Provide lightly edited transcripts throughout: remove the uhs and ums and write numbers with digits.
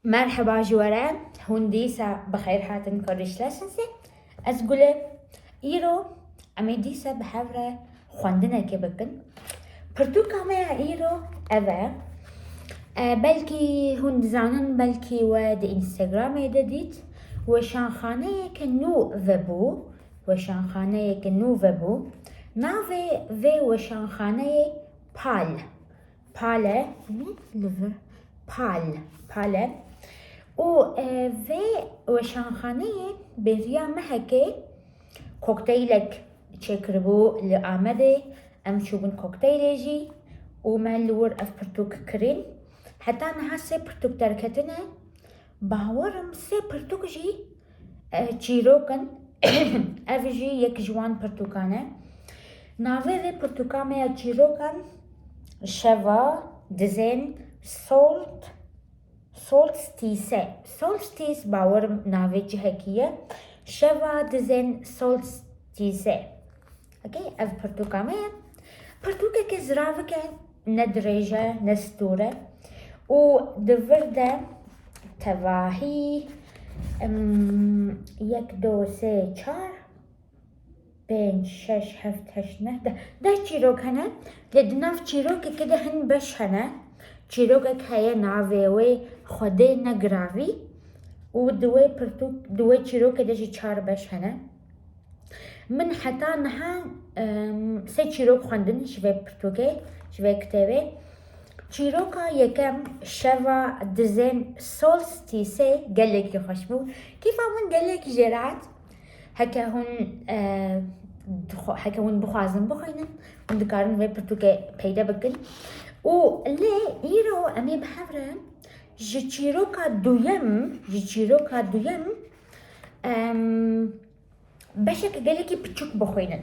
مرحبا جوارا هون ديسا بخير حاتن كورش لسنسي أزقولي إيرو أمي ديسا بحاورة خواندنا كبكن برتو كاميا إيرو أبا بلكي هون دزانن بلكي ود إنستغرام يدديت وشان خانه كنو فبو وشان خانه كنو فبو نافي في وشان خانه باله لفر باله و وشانخانه بریا محکه کوکتیلک چکربو لآمده ام شوبن کوکتیل جی و مالور اف پرتوک کرین حتی نها سه پرتوک ترکتنه باورم سه پرتوک جی چیروکن اف جی یک جوان پرتوکانه ناوه ده پرتوکامه چیروکن شوا دزین solstice باورم ناوی جهکیه شوا دزن solstice اوكي اف برتوكامه برتوكه كزرافكه ندرجه نستوره و دفرده تواهي یک دو سه چار پنج شش هفت هشت نه ده چیروک هنه لدناف چیروک كده هن بش هنه چیروکک هیا ناوی خوده نگراوی و دوی چیروک دجی چار بش هنه من حتی نها سه چیروک خوندن شوی پرتوکه شوی کتابه چیروکا یکم شوا دزن سولستیسه گلکی خوش بو کیف همون گلکی جرات هکا هون بخوازن بخوینن و دکارن وی پرتوکه پیدا بکن و لی ایرو امی بحوره جچیروکا دویم بشک گلکی پچوک بخوینن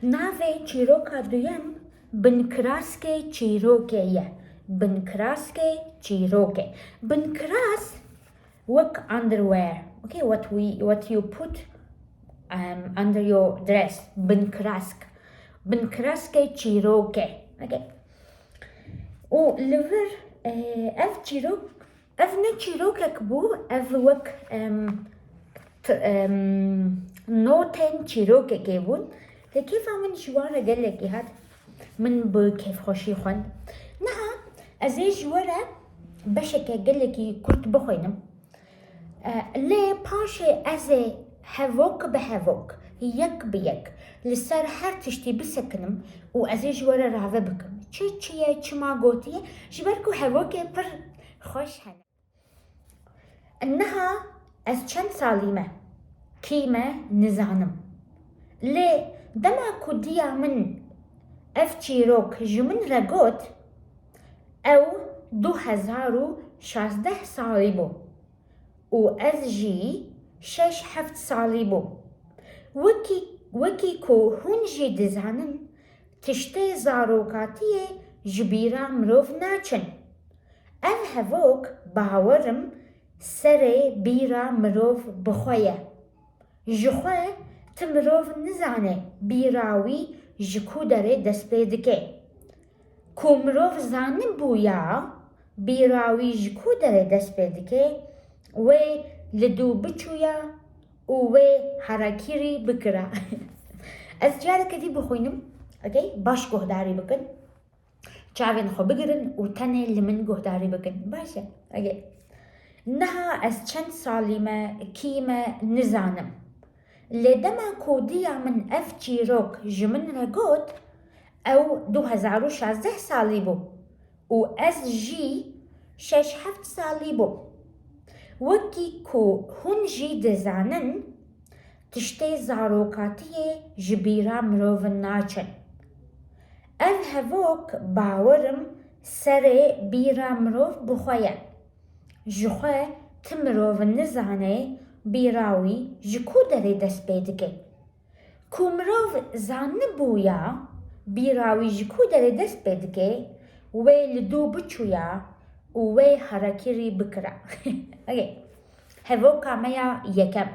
ناوی چیروکا دویم بنکراسکه چیروکه یه بنکراسکه چیروکه بنکراس وک underwear okay what you put under your dress بنکراسکه چیروکه okay و لفر اف چیروک اف نه چیروکک بو اف وک نوتن چیروکه بون لكيف من جوارا قالك هاد من بكيف خوشي خوان نها ازي جوارا بشكا قالك كنت بخوينم لي باشي ازي هفوك بهفوك يك بيك لسر هر تشتي بسكنم و ازي جوارا رعوه بكم چه ما قوتيه جبركو هفوكي پر خوش هنه انها از چند ساليمه كيمه نزانم لي دما كوديا من اف چیروک جمن رگوت او 2016 سالی بو و از جی 6-7 سالی بو وکی کو هون جی دزانن تشته زاروکاتیه جبیرا مروف ناچن اف هفوک باورم سره بیرا مروف بخویه جخوه تمروف نزانه بیراوی جکو داره دست پیدکه کو مروف زانن بویا بیراوی جکو داره دست پیدکه و لدو بچویا و حرکیری بکره از جاره کدی بخوینم اوکی باش گهداری بکن چاوین خو بگرن و تنه لمن گهداری بکن باشه اوکی نها از چند سالیمه کیمه نزانم لدما كوديا من اف چیروک جمن رگوت او 2016 سالی بو و از جی 6-7 سالی بو وکی کو هون جی دزانن تشتی زاروکاتیه جبیرا مروون ناچن اف هفوک باورم سره بیرا مروف بخوین جخوه تمروون نزانه بیراوی جکو داره دست پیدکه کو مروف زان بویا بیراوی جکو داره دست پیدکه و لدو بچویا و حرکیری بکره اوکی هفو کامیا یکم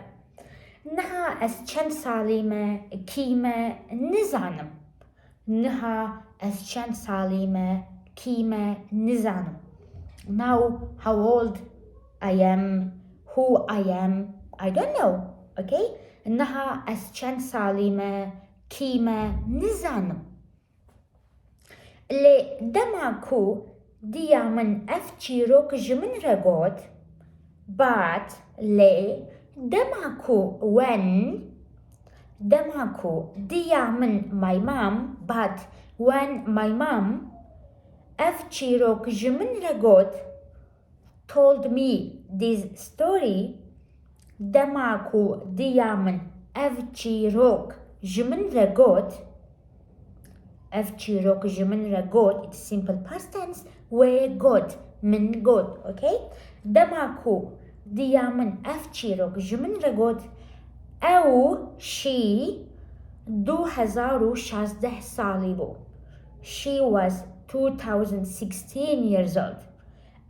نها از چند سالیمه کیمه نزانم نها از چند سالیمه کیمه نزانم now how old I am, who I am, I don't know. Okay? إنها از چند ساليمة كيمة نزانم. اللي دماكو ديا من اف چيروك جمن رغوت بات لي دماكو when دماكو ديا من my mom but when my mom اف چيروك جمن رغوت told me this story دماكو ديا من اف چيروك جمن رغوت اف چيروك جمن رغوت it's simple past tense where God من God okay دماكو ديا من اف چيروك جمن رغوت او she 2016 سالي بو she was 2016 years old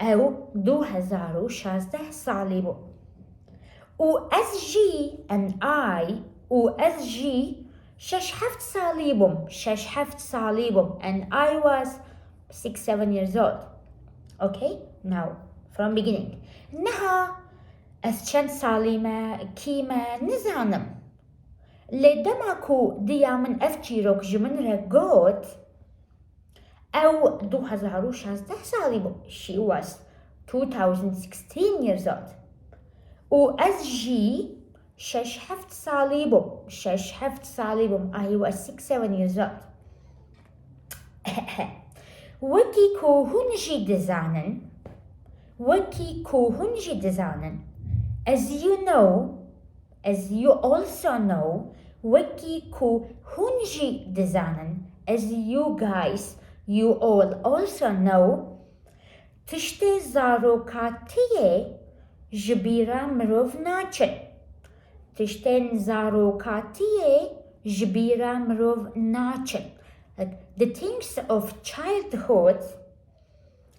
او 2016 سالي بو و as جي and I و as جي شش حفت صاليبهم and I was 6-7 years old okay now from beginning إنها as چند ساليمة كيمة نزانم لدماكو ديا من اف چيروك جمن رغوت او 2016 ساليبهم she was 2016 years old و as جي شش حفت صاليبهم I was 6-7 years old وكي كو هنجي دزانن as you also know وكي كو هنجي دزانن as you guys you all also know تشتي زاروكاتيه جبيرا مروف ناچن تشتين زاروكاتيه جبيرا مروف ناچن like the things of childhood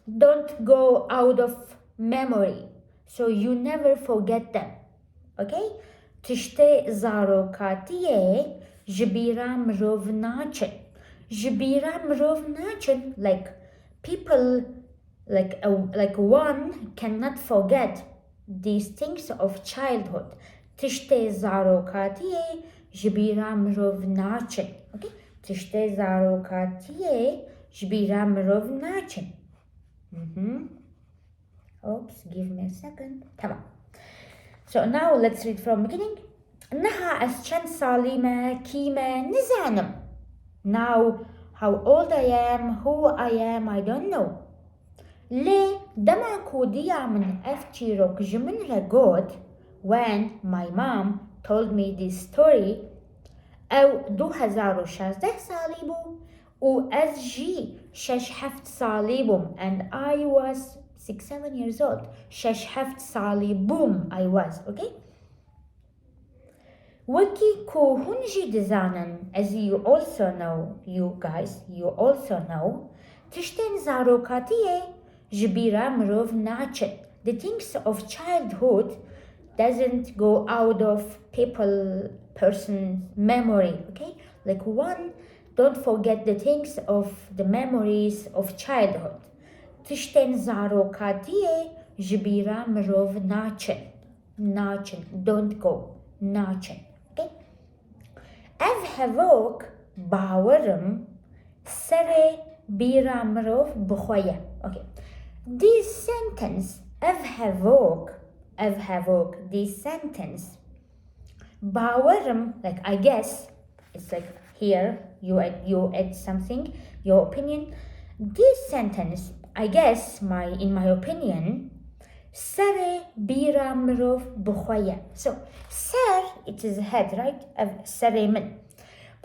don't go out of memory so you never forget them okay تشتي زاروكاتيه جبيرا مروف ناچن like people like one cannot forget these things of childhood تشتي زاروكاتيه جبيرا مروف ناچن okay تشتي زاروكاتيه جبيرا مروف ناچن oops give me a second تمام so now let's read from beginning إنها as چند ساليمة كيمة نزانم now how old I am who I am I don't know ليه دماكو ديا من اف چيروك جمن رغوت when my mom told me this story او 2016 ساليبو و as جي شش حفت ساليبوم and I was 6-7 years old شش حفت ساليبوم I was okay وكي كو هنجي دزانن as you also know you guys you also know تشتين زاروكاتيه جبيرا مروف ناچن the things of childhood doesn't go out of person's memory okay like one don't forget the things of the memories of childhood تشتين زاروكاتيه جبيرا مروف ناچن don't go ناچن okay اف هفوك باورم سري بيرا مروف بخويا okay this sentence اف هفوك this sentence باورم like I guess it's like here you add something your opinion this sentence I guess in my opinion سر بيرا مروف بخويا so سر it is head right of سر من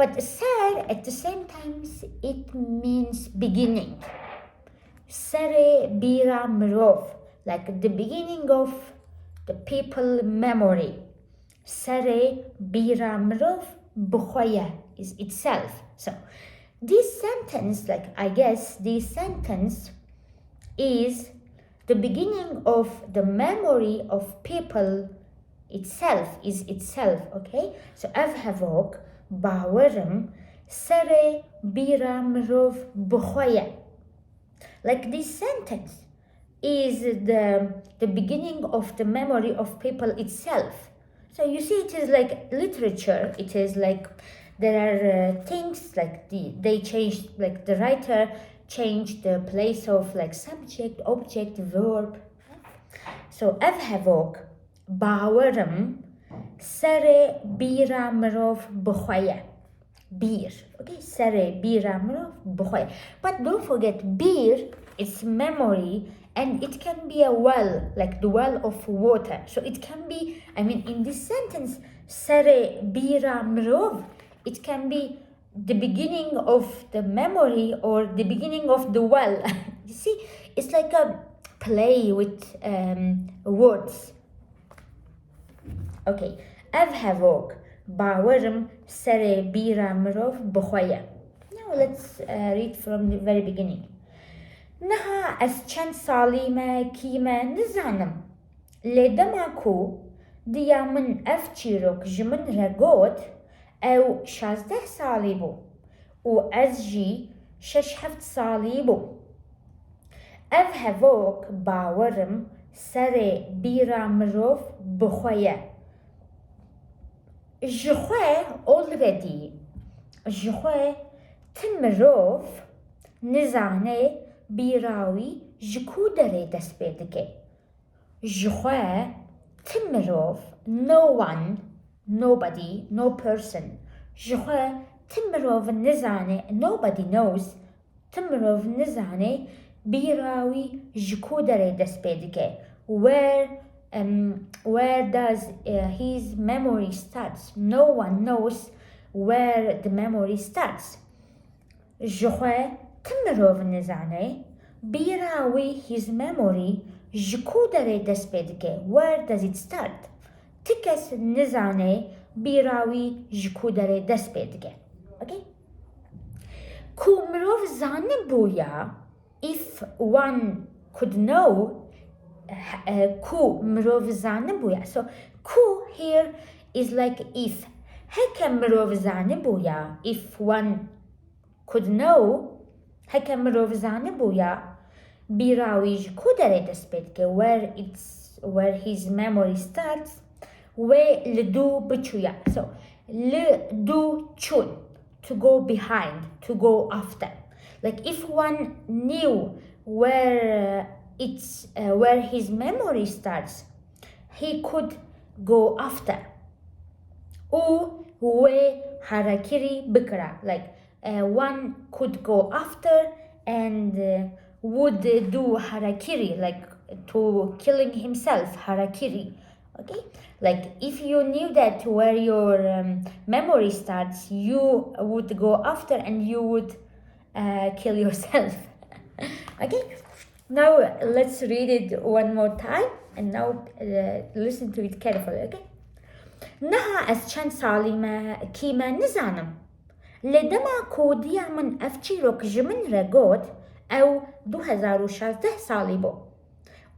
but سر at the same time it means beginning سر بيرا مروف like the beginning of the people memory سر بيرا مروف بخويا is itself so this sentence like I guess this sentence is the beginning of the memory of people itself okay so أفهفوك باورم سر بيرا مروف بخويا like this sentence is the beginning of the memory of people itself. So you see, it is like literature. It is like there are things like they changed, like the writer changed the place of like subject, object, verb. So ev hevok باورم سر بیرا مروف بخویه. Beer. Okay, سر بیرا مروف بخویه. But don't forget, beer is memory, and it can be a well, like the well of water. So it can be, I mean, in this sentence, سر بیرا مروف, it can be the beginning of the memory or the beginning of the well. You see, it's like a play with words. Okay, ev hevok باورم سر بیرا مروف بخویه. Now let's read from the very beginning. نها از چند سالیمه کیمه نزانم. لدما کو دیا من اف چیروک جمن رگوت او 16 سالی بو و از جی 6-7 سالی بو. اف هفوک باورم سر بیرا مروف بخویه. جخوه already جخوه تمروف نزانه بیراوی جکو داره دست بیدگه. جخوه تمروف no one, nobody, no person. جخوه تمروف نزانه nobody knows. تمروف نزانه بیراوی جکو داره دست بیدگه. Where does his memory starts? No one knows where the memory starts. جخوه تمروف نزانه بیراوی his memory جکو داره دست بیدگه. Where does it start? تکس نزانه بیراوی جکو داره دست بیدگه. Okay? کو مروف زانه بویا, if one could know, ku mrov zane buya. So ku here is like if. Heke mrov zane buya, if one could know. Heke mrov zane buya, birawij ku dare dest bedge, where his memory starts. We ledu bichuya. So ledu chun, to go behind, to go after. Like if one knew where his memory starts, he could go after. U we harakiri bikra, like one could go after and would do harakiri, like to killing himself, harakiri. Okay, like if you knew that where your memory starts, you would go after and you would kill yourself. Okay. Now let's read it one more time and now listen to it carefully, okay? نها از چند سالیمه کیمه نزانم. لدما کودیا من افچیروک جمن رگوت او 2016 سالی بو.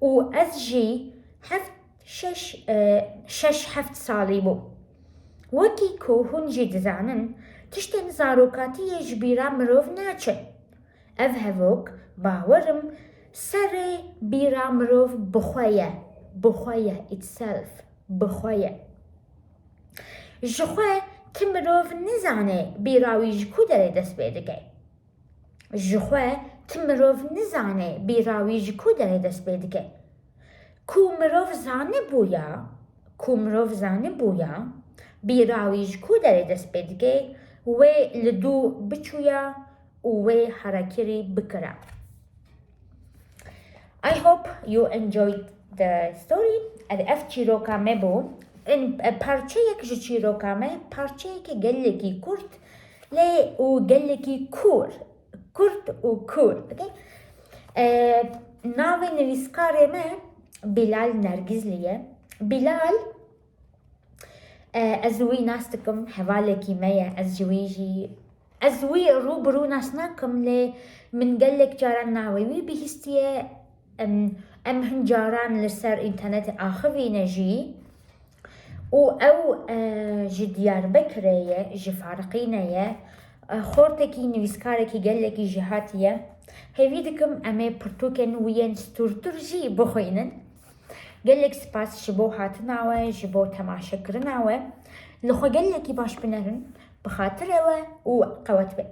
و از جی 6-7 سالی بو. وکی کو هنجی دزانن تشتن زاروکاتی جبیرا مروف ناچه. اف هفوک باورم سر بیرا مروف بخویه itself بخویه. جخوه تمروف نزانه بیراوی جکو داره دست بیدگه. جخوه تمروف نزانه بیراوی جکو داره دست بیدگه. کو مروف زانه بویا بیراوی جکو داره دست بیدگه و لدو بچویا و حرکری بکره. I hope you enjoyed the story. از اف چیروکامه بو این پارچه یک جو چیروکامه پارچه که گلکی کرد لی و گلکی کرد و کور. ناوی نویسکاره ما بلال نرگزلیه. بلال ازوی ناستکم حوالکی میا ازوی روبرو ناسناکم لی من گلک جاران ناوی بهستیه ام هنجاران لسر انترنت آخوی نجی او جدیار بکریه جفارقینه خورتکی نویسکارکی گلکی جهاتیه هێوی دکم ئەمێ پرتوکێن ویەن ستورتورژی بخۆینن gelek spas ji bo hatinawe ji bo temaşekirinawe li xwe gelekî baş binerin bi xatir ewe û qewet be.